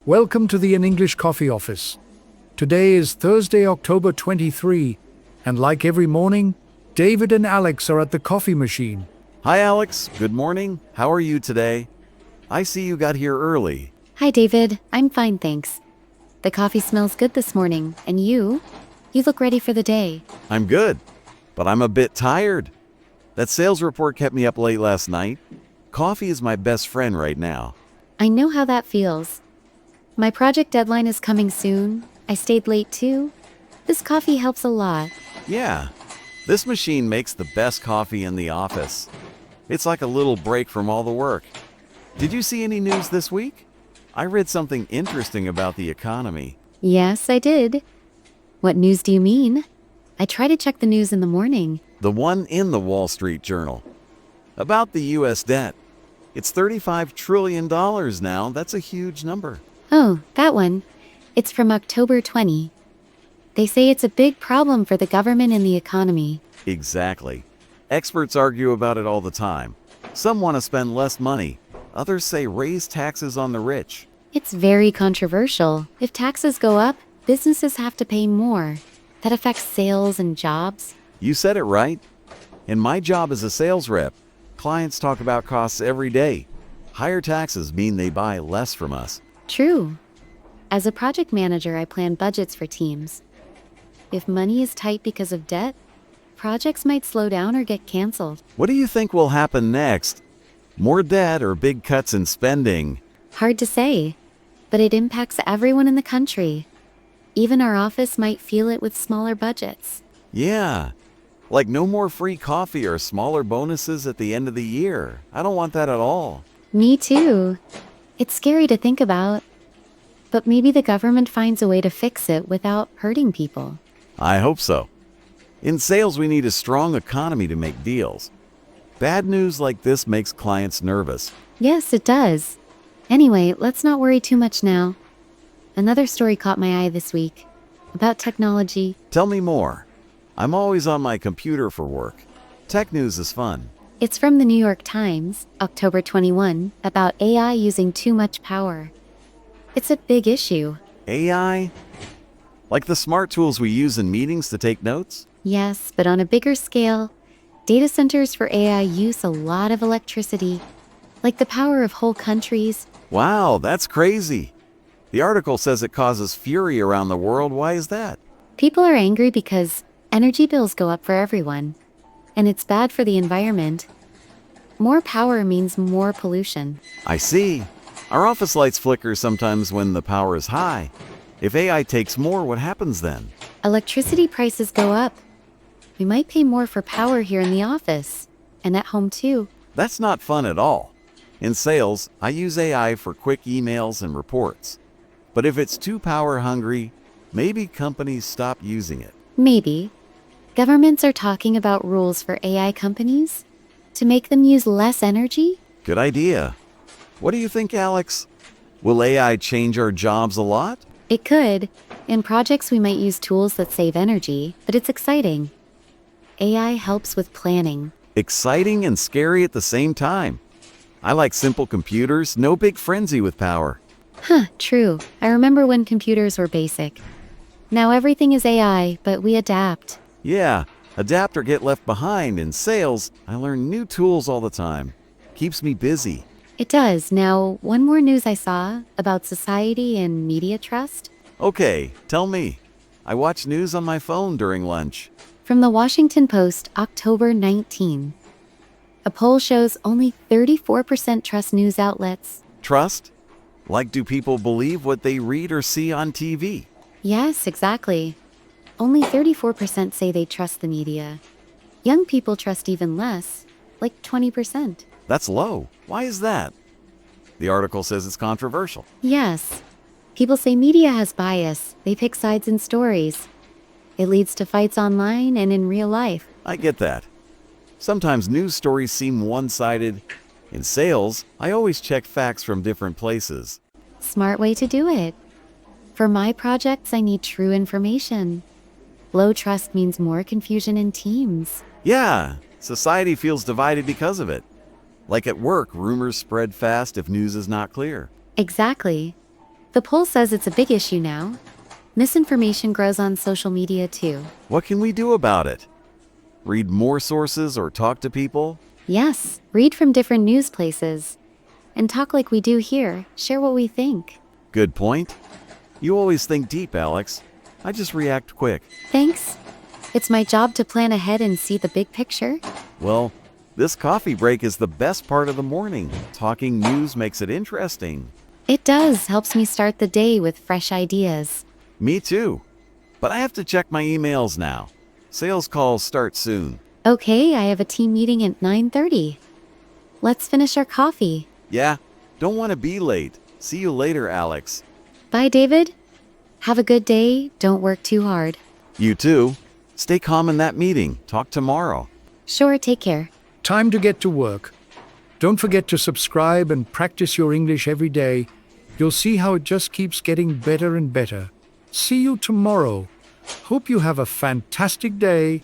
Welcome to the In English Coffee Office. Today is Thursday, October 23, and like every morning, David and Alex are at the coffee machine. Hi Alex, good morning. How are you today? I see you got here early. Hi David, I'm fine thanks. The coffee smells good this morning, and you? You look ready for the day. I'm good, but I'm a bit tired. That sales report kept me up late last night. Coffee is my best friend right now. I know how that feels. My project deadline is coming soon. I stayed late too. This coffee helps a lot. Yeah, this machine makes the best coffee in the office. It's like a little break from all the work. Did you see any news this week? I read something interesting about the economy. Yes, I did. What news do you mean? I try to check the news in the morning. The one in the Wall Street Journal. About the U.S. debt. It's $35 trillion now. That's a huge number. Oh, that one. It's from October 20. They say it's a big problem for the government and the economy. Exactly. Experts argue about it all the time. Some want to spend less money. Others say raise taxes on the rich. It's very controversial. If taxes go up, businesses have to pay more. That affects sales and jobs. You said it right. In my job as a sales rep, clients talk about costs every day. Higher taxes mean they buy less from us. True. As a project manager, I plan budgets for teams. If money is tight because of debt, projects might slow down or get canceled. What do you think will happen next? More debt or big cuts in spending? Hard to say, but it impacts everyone in the country. Even our office might feel it with smaller budgets. Yeah, like no more free coffee or smaller bonuses at the end of the year. I don't want that at all. Me too. It's scary to think about. But maybe the government finds a way to fix it without hurting people. I hope so. In sales, we need a strong economy to make deals. Bad news like this makes clients nervous. Yes, it does. Anyway, let's not worry too much now. Another story caught my eye this week. About technology. Tell me more. I'm always on my computer for work. Tech news is fun. It's from the New York Times, October 21, about AI using too much power. It's a big issue. AI? Like the smart tools we use in meetings to take notes? Yes, but on a bigger scale, data centers for AI use a lot of electricity, like the power of whole countries. Wow, that's crazy. The article says it causes fury around the world. Why is that? People are angry because energy bills go up for everyone, and it's bad for the environment. More power means more pollution. I see. Our office lights flicker sometimes when the power is high. If AI takes more, what happens then? Electricity prices go up. We might pay more for power here in the office, and at home too. That's not fun at all. In sales, I use AI for quick emails and reports. But if it's too power hungry, maybe companies stop using it. Maybe. Governments are talking about rules for AI companies to make them use less energy. Good idea. What do you think, Alex? Will AI change our jobs a lot? It could. In projects, we might use tools that save energy, but it's exciting. AI helps with planning. Exciting and scary at the same time. I like simple computers, no big frenzy with power. True. I remember when computers were basic. Now everything is AI, but we adapt. Yeah, adapt or get left behind. In sales, I learn new tools all the time. Keeps me busy. It does. Now, one more news I saw about society and media trust. Okay, tell me. I watch news on my phone during lunch. From the Washington Post, October 19. A poll shows only 34% trust news outlets. Trust? Like, do people believe what they read or see on TV? Yes, exactly. Only 34% say they trust the media. Young people trust even less, like 20%. That's low. Why is that? The article says it's controversial. Yes. People say media has bias. They pick sides in stories. It leads to fights online and in real life. I get that. Sometimes news stories seem one-sided. In sales, I always check facts from different places. Smart way to do it. For my projects, I need true information. Low trust means more confusion in teams. Yeah, society feels divided because of it. Like at work, rumors spread fast if news is not clear. Exactly. The poll says it's a big issue now. Misinformation grows on social media too. What can we do about it? Read more sources or talk to people? Yes, read from different news places. And talk like we do here, share what we think. Good point. You always think deep, Alex. I just react quick. Thanks. It's my job to plan ahead and see the big picture. Well, this coffee break is the best part of the morning. Talking news makes it interesting. It does, helps me start the day with fresh ideas. Me too. But I have to check my emails now. Sales calls start soon. Okay, I have a team meeting at 9:30. Let's finish our coffee. Yeah, don't want to be late. See you later, Alex. Bye, David. Have a good day. Don't work too hard. You too. Stay calm in that meeting. Talk tomorrow. Sure, take care. Time to get to work. Don't forget to subscribe and practice your English every day. You'll see how it just keeps getting better and better. See you tomorrow. Hope you have a fantastic day.